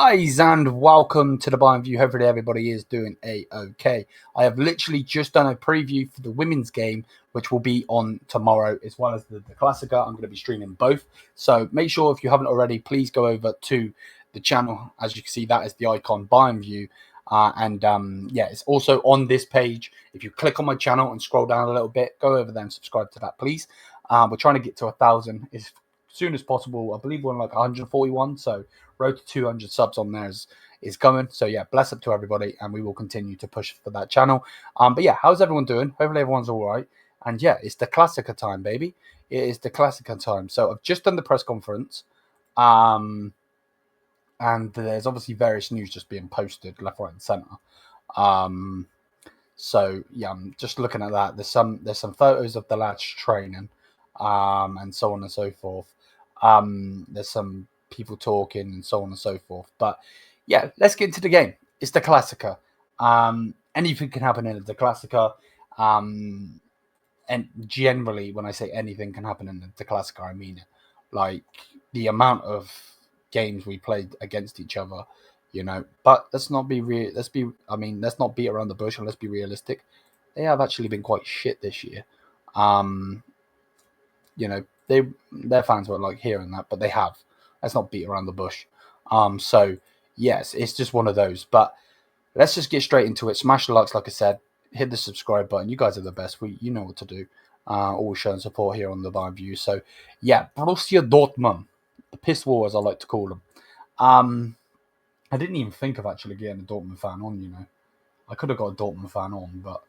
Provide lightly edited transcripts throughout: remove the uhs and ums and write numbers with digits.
Guys, and welcome to the Bayern View. Hopefully everybody is doing a-okay. I have literally just done a preview for the women's game, which will be on tomorrow, as well as the Classica. I'm going to be streaming both. So make sure, if you haven't already, please go over to the channel. As you can see, that is the icon, Bayern View. It's also on this page. If you click on my channel and scroll down a little bit, go over there and subscribe to that, please. We're trying to get to 1,000 as soon as possible. I believe we're on like 141, so road to 200 subs on there is coming. So yeah, bless up to everybody, and we will continue to push for that channel. But yeah, how's everyone doing? Hopefully everyone's all right. And yeah, it's the Classica time, baby. It is the Classica time. So I've just done the press conference. And there's obviously various news just being posted left, right, and centre. So yeah, I'm just looking at that. There's some photos of the lads training, and so on and so forth. There's some people talking and so on and so forth. But yeah, let's get into the game. It's the Classica. Anything can happen in the Classica. And generally, when I say anything can happen in the Classica, I mean it. Like the amount of games we played against each other, But let's not be real. Let's not beat around the bush, and let's be realistic. They have actually been quite shit this year. Their fans were like hearing that, but they have. Let's not beat around the bush. So yes, it's just one of those. But let's just get straight into it. Smash the likes, like I said. Hit the subscribe button. You guys are the best. You know what to do. Always showing support here on the Bayern View. So yeah, Borussia Dortmund, the piss war as I like to call them. I didn't even think of actually getting a Dortmund fan on. I could have got a Dortmund fan on, but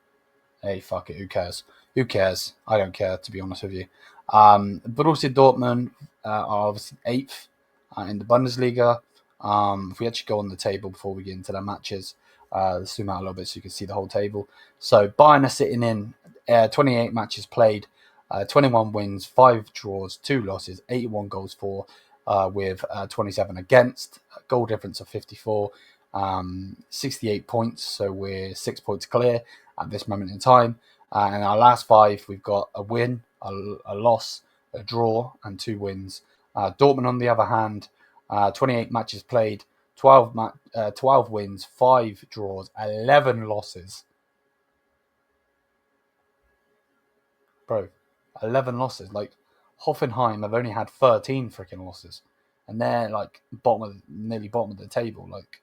hey, fuck it. Who cares? Who cares? I don't care, to be honest with you. Borussia Dortmund are obviously 8th in the Bundesliga. If we actually go on the table before we get into the matches, let's zoom out a little bit so you can see the whole table. So Bayern are sitting in 28 matches played, 21 wins, 5 draws, 2 losses, 81 goals for, with 27 against, goal difference of 54, 68 points. So we're 6 points clear at this moment in time. And our last 5, we've got a win, a loss, a draw, and 2 wins. Dortmund, on the other hand, 28 matches played, 12 wins, 5 draws, 11 losses. Bro, 11 losses. Like, Hoffenheim have only had 13 freaking losses. And they're, like, nearly bottom of the table. Like,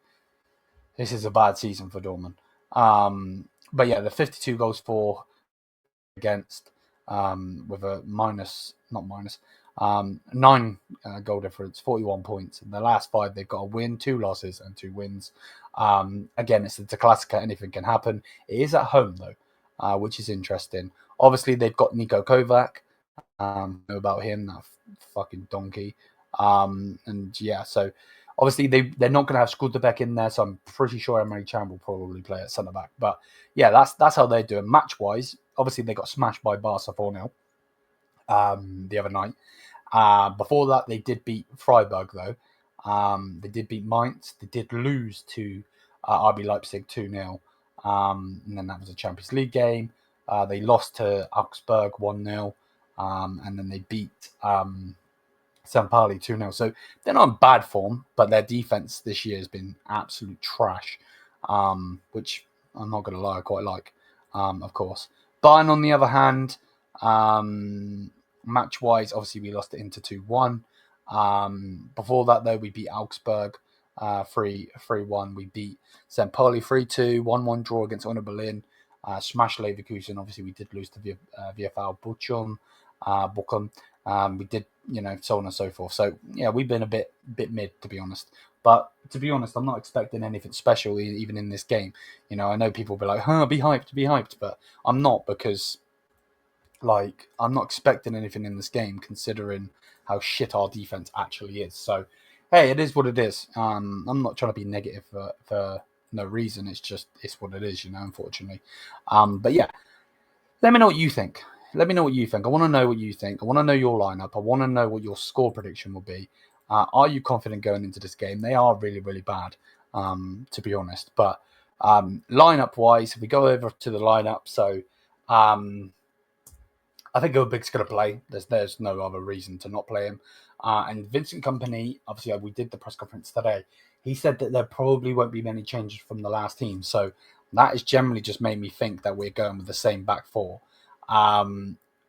this is a bad season for Dortmund. But yeah, the 52 goals for against, with a nine goal difference, 41 points. In the last 5, they've got a win, 2 losses, and 2 wins. Again, it's the Classica. Anything can happen. It is at home, though, which is interesting. Obviously, they've got Niko Kovac. Know about him, that fucking donkey. And yeah, so obviously they're not going to have Schlotterbeck in there, so I'm pretty sure Emre Can will probably play at centre back. But yeah, that's how they're doing match wise. Obviously, they got smashed by Barca 4-0 the other night. Before that, they did beat Freiburg though. They did beat Mainz. They did lose to RB Leipzig 2-0. And then that was a Champions League game. They lost to Augsburg 1-0. And then they beat St. Pauli 2-0. So they're not in bad form, but their defense this year has been absolute trash, which I'm not going to lie, I quite like, of course. Bayern, on the other hand, match-wise, obviously we lost it into 2-1. Before that, though, we beat Augsburg 3-1. We beat St. Pauli 3-2, 1-1 draw against Union Berlin. Smashed Leverkusen. Obviously, we did lose to VfL Bochum. We did, so on and so forth. So yeah, we've been a bit mid, to be honest. But to be honest, I'm not expecting anything special even in this game. I know people will be like, be hyped, but I'm not, because like I'm not expecting anything in this game considering how shit our defense actually is. So hey, it is what it is. I'm not trying to be negative for no reason. It's what it is, unfortunately. But yeah, let me know what you think. I want to know what you think. I want to know your lineup. I want to know what your score prediction will be. Are you confident going into this game? They are really, really bad, to be honest. But lineup-wise, if we go over to the lineup, so I I think Urbig's going to play. There's no other reason to not play him. And Vincent Kompany, obviously, we did the press conference today. He said that there probably won't be many changes from the last team. So that has generally just made me think that we're going with the same back four.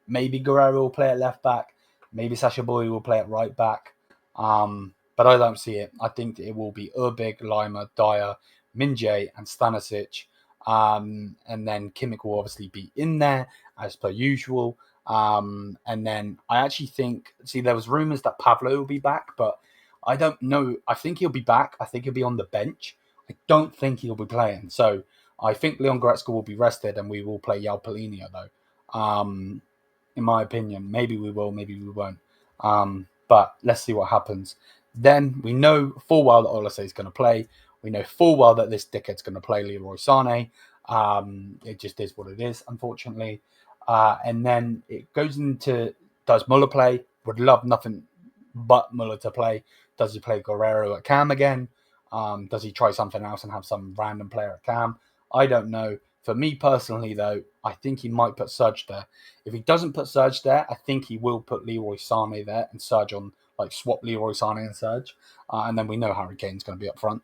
Maybe Guerrero will play at left back. Maybe Sacha Boey will play at right back. But I don't see it. I think it will be Urbig, Lima, Dyer, Min-jae, and Stanisic. And then Kimmich will obviously be in there as per usual. And then I actually think, there was rumours that Pablo will be back, but I don't know. I think he'll be back. I think he'll be on the bench. I don't think he'll be playing. So I think Leon Goretzka will be rested and we will play João Palhinha, though. In my opinion, maybe we will, maybe we won't. But let's see what happens. Then we know full well that Olise is going to play. We know full well that this dickhead's going to play Leroy Sané. It just is what it is, unfortunately. And then it goes into, does Muller play? Would love nothing but Muller to play. Does he play Guerrero at cam again? Does he try something else and have some random player at cam? I don't know. For me personally, though, I think he might put Serge there. If he doesn't put Serge there, I think he will put Leroy Sané there and Serge on, swap Leroy Sané and Serge. And then we know Harry Kane's going to be up front.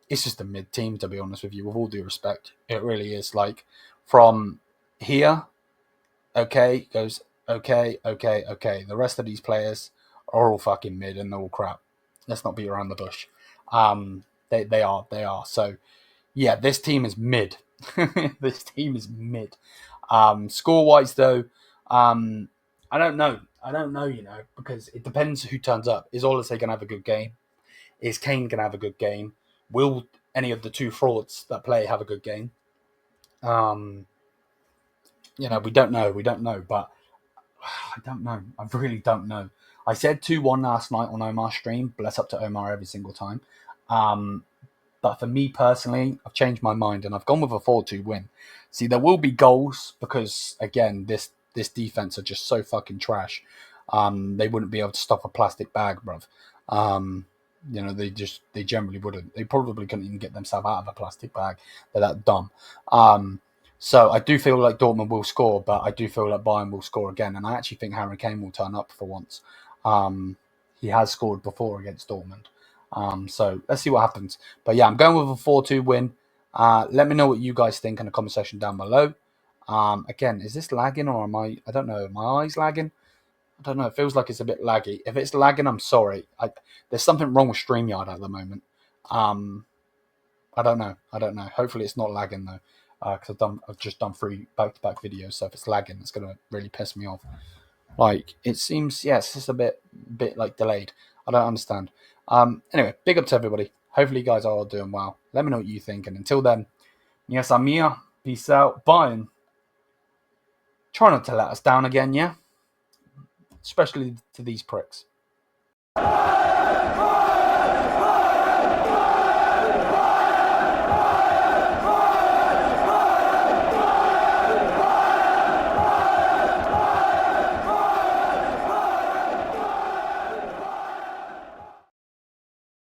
It's just a mid team, to be honest with you, with all due respect. It really is. From here, okay, goes okay. The rest of these players are all fucking mid and they're all crap. Let's not beat around the bush. They are. So, yeah, this team is mid. This team is mid. Score-wise, though, I don't know. Because it depends who turns up. Is Olise going to have a good game? Is Kane going to have a good game? Will any of the two frauds that play have a good game? We don't know. But I don't know. I really don't know. I said 2-1 last night on Omar's stream. Bless up to Omar every single time. But for me personally, I've changed my mind and I've gone with a 4-2 win. See, there will be goals because, again, this defense are just so fucking trash. They wouldn't be able to stop a plastic bag, bruv. They generally wouldn't. They probably couldn't even get themselves out of a plastic bag. They're that dumb. So I do feel like Dortmund will score, but I do feel like Bayern will score again. And I actually think Harry Kane will turn up for once. He has scored before against Dortmund. So let's see what happens. But yeah, I'm going with a 4-2 win. Let me know what you guys think in the comment section down below. Again, is this lagging or I don't know, are my eyes lagging? I don't know. It feels like it's a bit laggy. If it's lagging, I'm sorry. There's something wrong with StreamYard at the moment. I don't know. Hopefully it's not lagging though. Because I've just done 3 back-to-back videos. So if it's lagging, it's going to really piss me off. It seems, it's just a bit delayed. I don't understand. Anyway, big up to everybody. Hopefully you guys are all doing well. Let me know what you think. And until then, yes, I'm here. Peace out. Bayern. Try not to let us down again, yeah? Especially to these pricks.